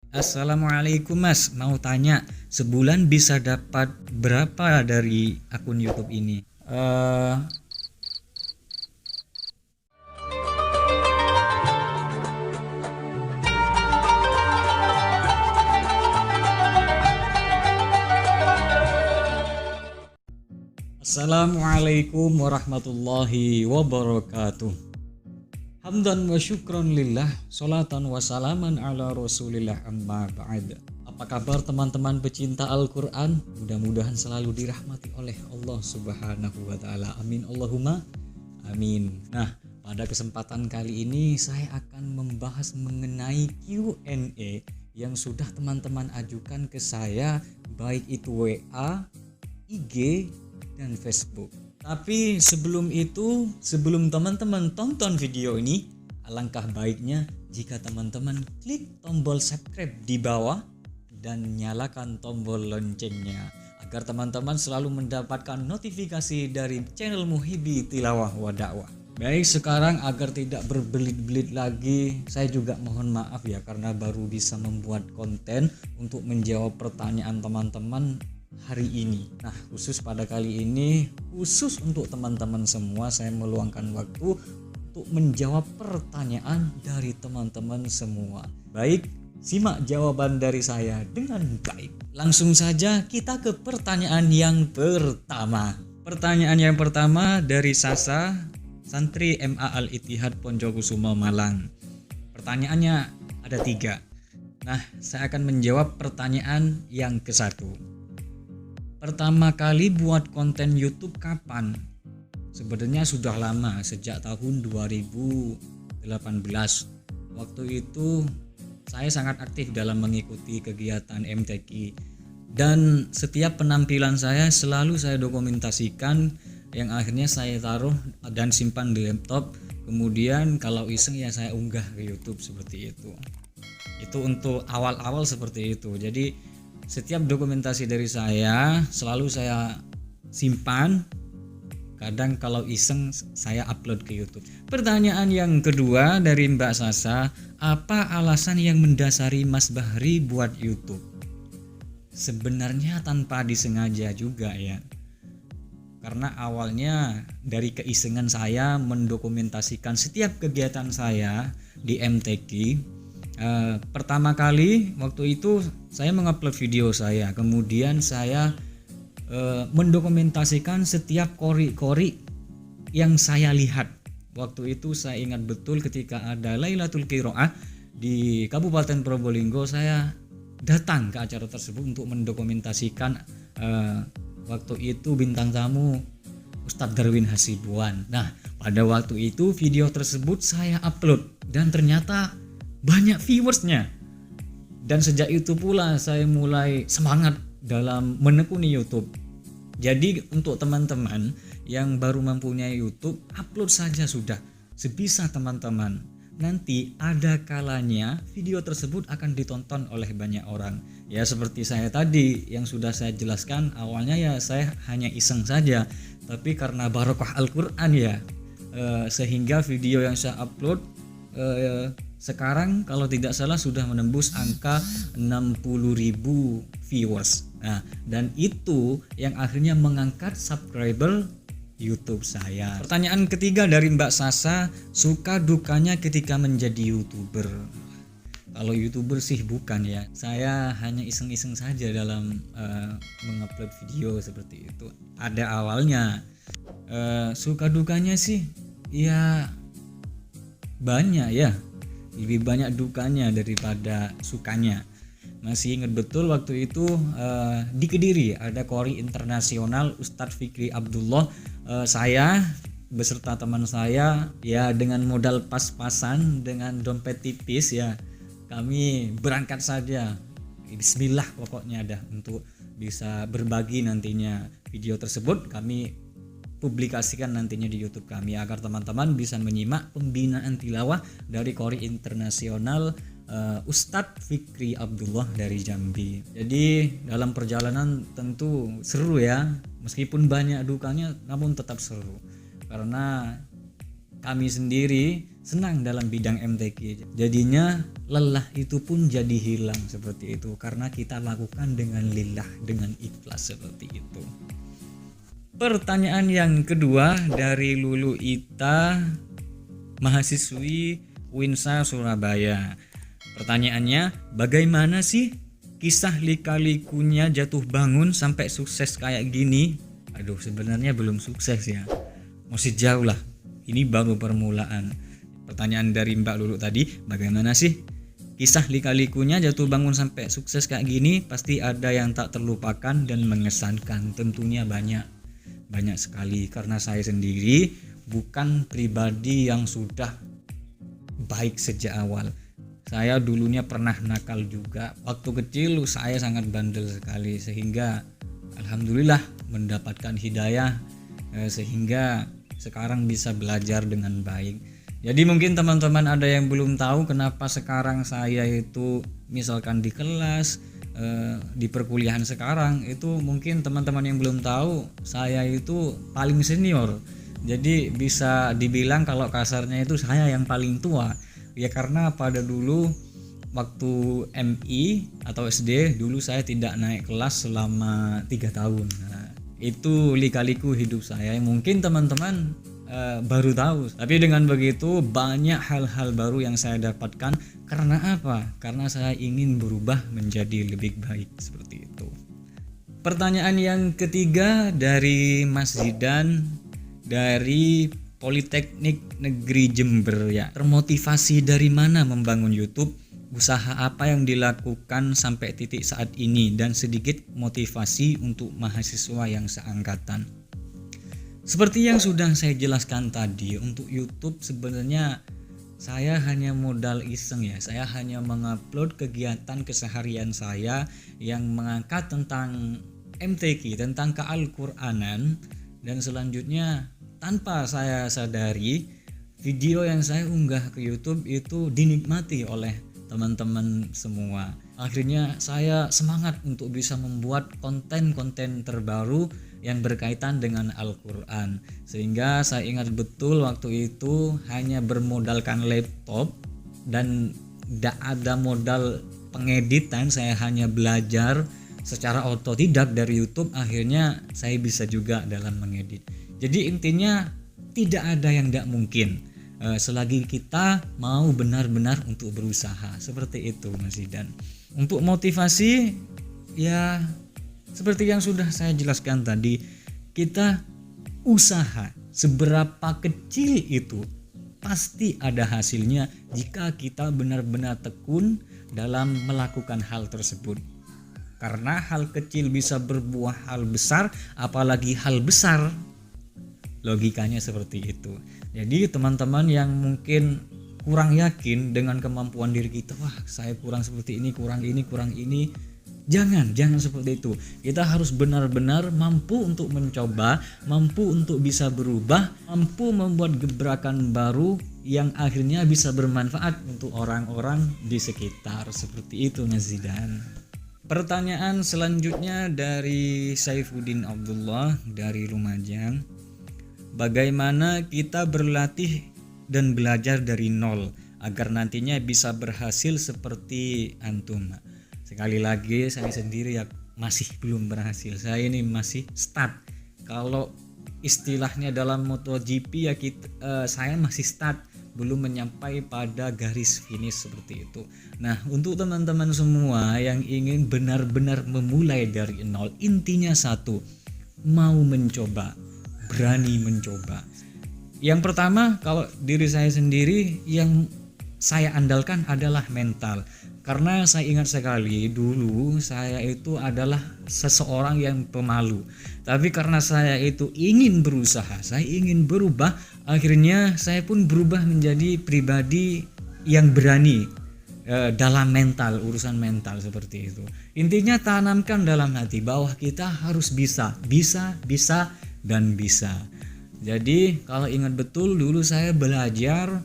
Assalamualaikum Mas, mau tanya sebulan bisa dapat berapa dari akun YouTube ini? Assalamualaikum warahmatullahi wabarakatuh. Hamdan wa syukron lillah, salatan wa salaman ala rasulillah amma ba'd. Apa kabar teman-teman pecinta Al-Quran? Mudah-mudahan selalu dirahmati oleh Allah subhanahu wa ta'ala. Amin Allahumma amin. Nah, pada kesempatan kali ini saya akan membahas mengenai Q&A yang sudah teman-teman ajukan ke saya, baik itu WA, IG, dan Facebook. Tapi sebelum itu, sebelum teman-teman tonton video ini, alangkah baiknya jika teman-teman klik tombol subscribe di bawah dan nyalakan tombol loncengnya agar teman-teman selalu mendapatkan notifikasi dari channel Muhibbi Tilawah wa Dakwah. Baik, sekarang agar tidak berbelit-belit lagi, saya juga mohon maaf ya karena baru bisa membuat konten untuk menjawab pertanyaan teman-teman hari ini. Nah, khusus pada kali ini, khusus untuk teman-teman semua, saya meluangkan waktu untuk menjawab pertanyaan dari teman-teman semua. Baik, simak jawaban dari saya dengan baik. Langsung saja kita ke pertanyaan yang pertama. Pertanyaan yang pertama dari Sasa, santri MA Al-Ittihad Poncokusuma Malang. Pertanyaannya ada 3. Nah, saya akan menjawab pertanyaan yang ke-1. Pertama kali buat konten YouTube kapan? Sebenarnya sudah lama, sejak tahun 2018. Waktu itu saya sangat aktif dalam mengikuti kegiatan MTQ dan setiap penampilan saya selalu saya dokumentasikan, yang akhirnya saya taruh dan simpan di laptop. Kemudian kalau iseng ya saya unggah ke YouTube seperti itu. Itu untuk awal-awal seperti itu. Jadi setiap dokumentasi dari saya selalu saya simpan, kadang kalau iseng saya upload ke YouTube. Pertanyaan yang kedua dari Mbak Sasa, apa alasan yang mendasari Mas Bahri buat YouTube? Sebenarnya tanpa disengaja juga ya, karena awalnya dari keisengan saya mendokumentasikan setiap kegiatan saya di MTQ. Pertama kali waktu itu saya mengupload video saya, kemudian saya mendokumentasikan setiap kori-kori yang saya lihat. Waktu itu saya ingat betul ketika ada Lailatul Qiraah di Kabupaten Probolinggo, saya datang ke acara tersebut untuk mendokumentasikan waktu itu bintang tamu Ustadz Darwin Hasibuan. Nah, pada waktu itu video tersebut saya upload dan ternyata banyak viewersnya, dan sejak itu pula saya mulai semangat dalam menekuni YouTube. Jadi untuk teman-teman yang baru mempunyai YouTube, upload saja sudah, sebisa teman-teman. Nanti ada kalanya video tersebut akan ditonton oleh banyak orang. Ya seperti saya tadi yang sudah saya jelaskan, awalnya ya saya hanya iseng saja, tapi karena barokah Al-Quran ya, sehingga video yang saya upload sekarang kalau tidak salah sudah menembus angka 60.000 viewers. Nah, dan itu yang akhirnya mengangkat subscriber YouTube saya. Pertanyaan ketiga dari Mbak Sasa, suka dukanya ketika menjadi YouTuber? Kalau YouTuber sih bukan ya, saya hanya iseng-iseng saja dalam mengupload video seperti itu. Ada awalnya. Suka dukanya sih ya banyak ya, lebih banyak dukanya daripada sukanya. Masih ingat betul waktu itu di Kediri ada Kori Internasional Ustadz Fikri Abdullah. Saya beserta teman saya ya dengan modal pas-pasan, dengan dompet tipis ya, kami berangkat saja. Bismillah pokoknya dah untuk bisa berbagi nantinya video tersebut kami publikasikan nantinya di YouTube kami agar teman-teman bisa menyimak pembinaan tilawah dari Kori Internasional Ustadz Fikri Abdullah dari Jambi. Jadi dalam perjalanan tentu seru ya, meskipun banyak dukanya namun tetap seru karena kami sendiri senang dalam bidang MTQ. Jadinya lelah itu pun jadi hilang seperti itu karena kita lakukan dengan lillah, dengan ikhlas seperti itu. Pertanyaan yang kedua dari Lulu Ita, mahasiswi Winsa Surabaya. Pertanyaannya, bagaimana sih kisah lika-likunya jatuh bangun sampai sukses kayak gini? Aduh, sebenarnya belum sukses ya, masih jauh lah, ini baru permulaan. Pertanyaan dari Mbak Lulu tadi, bagaimana sih kisah lika-likunya jatuh bangun sampai sukses kayak gini? Pasti ada yang tak terlupakan dan mengesankan, tentunya banyak sekali, karena saya sendiri bukan pribadi yang sudah baik sejak awal. Saya dulunya pernah nakal juga. Waktu kecil saya sangat bandel sekali, sehingga alhamdulillah mendapatkan hidayah sehingga sekarang bisa belajar dengan baik. Jadi mungkin teman-teman ada yang belum tahu kenapa sekarang saya itu misalkan di kelas, di perkuliahan sekarang itu, mungkin teman-teman yang belum tahu saya itu paling senior. Jadi bisa dibilang kalau kasarnya itu saya yang paling tua. Ya karena pada dulu waktu MI atau SD dulu saya tidak naik kelas selama 3 tahun. Nah, itu lika-liku hidup saya. Mungkin teman-teman baru tahu. Tapi dengan begitu banyak hal-hal baru yang saya dapatkan. Karena apa? Karena saya ingin berubah menjadi lebih baik seperti itu. Pertanyaan yang ketiga dari Mas Zidan dari Politeknik Negeri Jember ya. Termotivasi dari mana membangun YouTube? Usaha apa yang dilakukan sampai titik saat ini, dan sedikit motivasi untuk mahasiswa yang seangkatan. Seperti yang sudah saya jelaskan tadi, untuk YouTube sebenarnya saya hanya modal iseng ya. Saya hanya mengupload kegiatan keseharian saya yang mengangkat tentang MTQ, tentang keal-Quranan, dan selanjutnya tanpa saya sadari video yang saya unggah ke YouTube itu dinikmati oleh teman-teman semua. Akhirnya saya semangat untuk bisa membuat konten-konten terbaru yang berkaitan dengan Al-Quran, sehingga saya ingat betul waktu itu hanya bermodalkan laptop dan tidak ada modal pengeditan. Saya hanya belajar secara otodidak dari YouTube, akhirnya saya bisa juga dalam mengedit. Jadi intinya tidak ada yang tidak mungkin selagi kita mau benar-benar untuk berusaha, seperti itu Mas Zidan. Untuk motivasi ya seperti yang sudah saya jelaskan tadi, kita usaha seberapa kecil itu pasti ada hasilnya jika kita benar-benar tekun dalam melakukan hal tersebut. Karena hal kecil bisa berbuah hal besar, apalagi hal besar. Logikanya seperti itu. Jadi teman-teman yang mungkin kurang yakin dengan kemampuan diri kita, wah saya kurang seperti ini, kurang ini, jangan seperti itu. Kita harus benar-benar mampu untuk mencoba, mampu untuk bisa berubah, mampu membuat gebrakan baru yang akhirnya bisa bermanfaat untuk orang-orang di sekitar. Seperti itu Mas Zidan. Pertanyaan selanjutnya dari Saifuddin Abdullah dari Lumajang. Bagaimana kita berlatih dan belajar dari nol agar nantinya bisa berhasil seperti antum? Sekali lagi saya sendiri ya masih belum berhasil. Saya ini masih start. Kalau istilahnya dalam MotoGP ya saya masih start, belum menyampai pada garis finish seperti itu. Nah, untuk teman-teman semua yang ingin benar-benar memulai dari nol, intinya satu, mau mencoba, berani mencoba. Yang pertama, kalau diri saya sendiri yang saya andalkan adalah mental. Karena saya ingat sekali dulu saya itu adalah seseorang yang pemalu. Tapi karena saya itu ingin berusaha, saya ingin berubah, akhirnya saya pun berubah menjadi pribadi yang berani dalam mental, urusan mental seperti itu. Intinya tanamkan dalam hati bahwa kita harus bisa, dan bisa. Jadi kalau ingat betul dulu saya belajar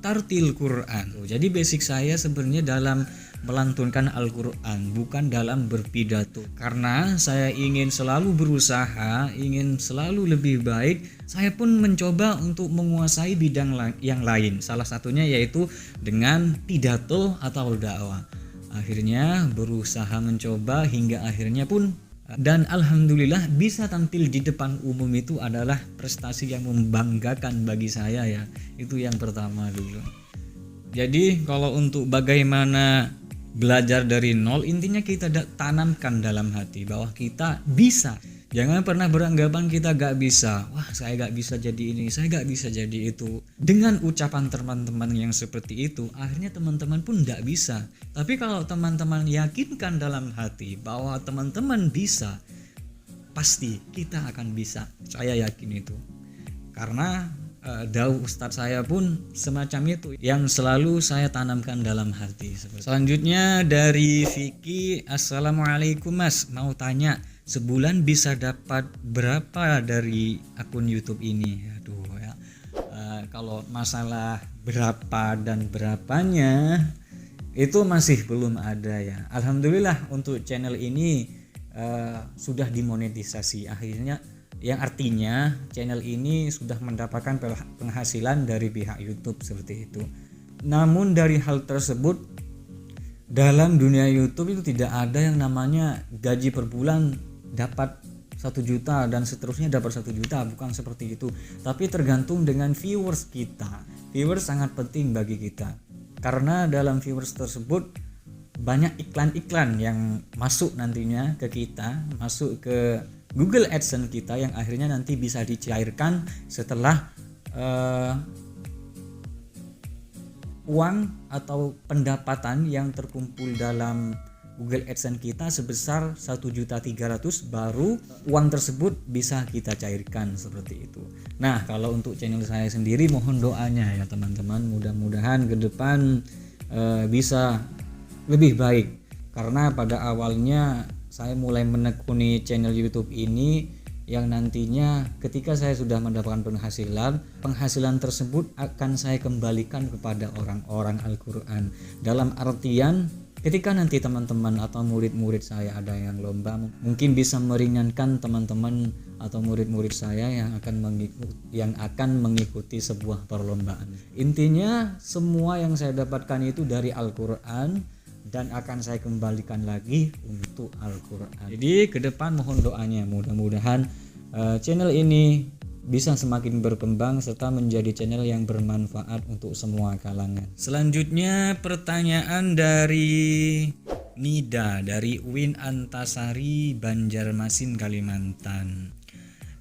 tartil Quran. Jadi basic saya sebenarnya dalam melantunkan Al-Quran, bukan dalam berpidato. Karena saya ingin selalu berusaha, ingin selalu lebih baik, saya pun mencoba untuk menguasai bidang yang lain. Salah satunya yaitu dengan pidato atau dakwah. Akhirnya berusaha mencoba hingga akhirnya pun, dan alhamdulillah bisa tampil di depan umum itu adalah prestasi yang membanggakan bagi saya ya. Itu yang pertama dulu. Jadi kalau untuk bagaimana belajar dari nol, intinya kita tanamkan dalam hati bahwa kita bisa. Jangan pernah beranggapan kita gak bisa. Wah, saya gak bisa jadi ini, saya gak bisa jadi itu. Dengan ucapan teman-teman yang seperti itu, akhirnya teman-teman pun gak bisa. Tapi kalau teman-teman yakinkan dalam hati bahwa teman-teman bisa, pasti kita akan bisa. Saya yakin itu. Karena dawuh Ustadz saya pun semacam itu yang selalu saya tanamkan dalam hati. Selanjutnya dari Vicky, Assalamualaikum Mas, mau tanya, sebulan bisa dapat berapa dari akun YouTube ini? Aduh ya, kalau masalah berapa dan berapanya itu masih belum ada ya. Alhamdulillah untuk channel ini sudah dimonetisasi akhirnya, yang artinya channel ini sudah mendapatkan penghasilan dari pihak YouTube seperti itu. Namun dari hal tersebut, dalam dunia YouTube itu tidak ada yang namanya gaji per bulan dapat 1 juta dan seterusnya dapat 1 juta, bukan seperti itu. Tapi tergantung dengan viewers kita. Viewers sangat penting bagi kita, karena dalam viewers tersebut banyak iklan-iklan yang masuk nantinya ke kita, masuk ke Google AdSense kita, yang akhirnya nanti bisa dicairkan setelah uang atau pendapatan yang terkumpul dalam Google AdSense kita sebesar 1.300.000, baru uang tersebut bisa kita cairkan seperti itu. Nah, kalau untuk channel saya sendiri, mohon doanya ya teman-teman, mudah-mudahan ke depan bisa lebih baik. Karena pada awalnya saya mulai menekuni channel YouTube ini yang nantinya ketika saya sudah mendapatkan penghasilan tersebut akan saya kembalikan kepada orang-orang Al-Quran. Dalam artian, ketika nanti teman-teman atau murid-murid saya ada yang lomba, mungkin bisa meringankan teman-teman atau murid-murid saya yang akan mengikuti sebuah perlombaan. Intinya semua yang saya dapatkan itu dari Al-Quran dan akan saya kembalikan lagi untuk Al-Quran. Jadi ke depan mohon doanya, mudah-mudahan channel ini bisa semakin berkembang serta menjadi channel yang bermanfaat untuk semua kalangan. Selanjutnya pertanyaan dari Nida dari Win Antasari, Banjarmasin, Kalimantan.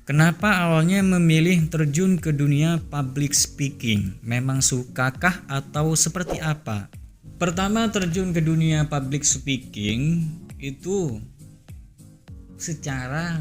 Kenapa awalnya memilih terjun ke dunia public speaking? Memang sukakah atau seperti apa? Pertama, terjun ke dunia public speaking itu secara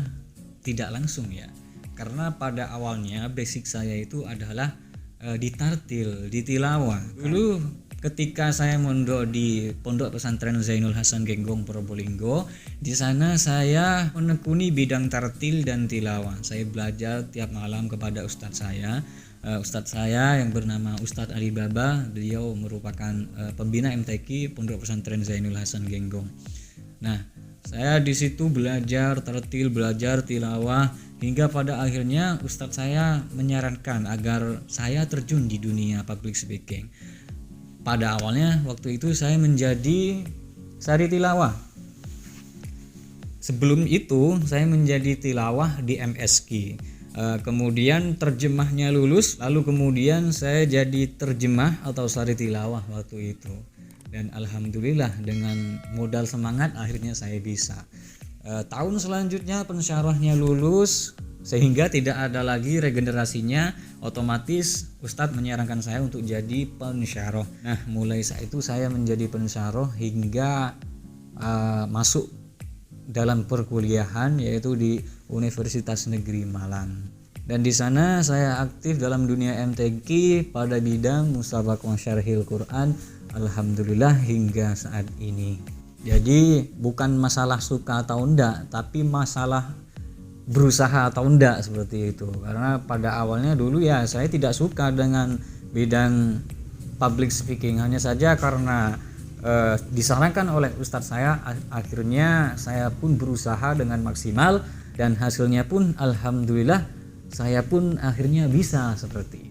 tidak langsung ya. Karena pada awalnya basic saya itu adalah ditartil, ditilawah. Dulu ketika saya mondok di Pondok Pesantren Zainul Hasan Genggong Probolinggo, di sana saya menekuni bidang tartil dan tilawah. Saya belajar tiap malam kepada ustadz saya yang bernama Ustadz Ali Baba. Beliau merupakan pembina MTQ Pondok Pesantren Zainul Hasan Genggong. Nah, saya di situ belajar tartil, belajar tilawah, hingga pada akhirnya ustadz saya menyarankan agar saya terjun di dunia public speaking. Pada awalnya waktu itu saya menjadi sari tilawah. Sebelum itu saya menjadi tilawah di MSQ. Kemudian terjemahnya lulus, lalu kemudian saya jadi terjemah atau sari tilawah waktu itu. Dan alhamdulillah dengan modal semangat akhirnya saya bisa. Tahun selanjutnya pensyarahnya lulus, sehingga tidak ada lagi regenerasinya, otomatis Ustadz menyarankan saya untuk jadi pensyarah. Nah, mulai saat itu saya menjadi pensyarah hingga masuk dalam perkuliahan, yaitu di Universitas Negeri Malang. Dan di sana saya aktif dalam dunia MTQ pada bidang musabaqah syarhil Quran, alhamdulillah hingga saat ini. Jadi bukan masalah suka atau enggak, tapi masalah berusaha atau enggak, seperti itu. Karena pada awalnya dulu ya saya tidak suka dengan bidang public speaking, hanya saja karena disarankan oleh ustadz saya, akhirnya saya pun berusaha dengan maksimal dan hasilnya pun alhamdulillah saya pun akhirnya bisa seperti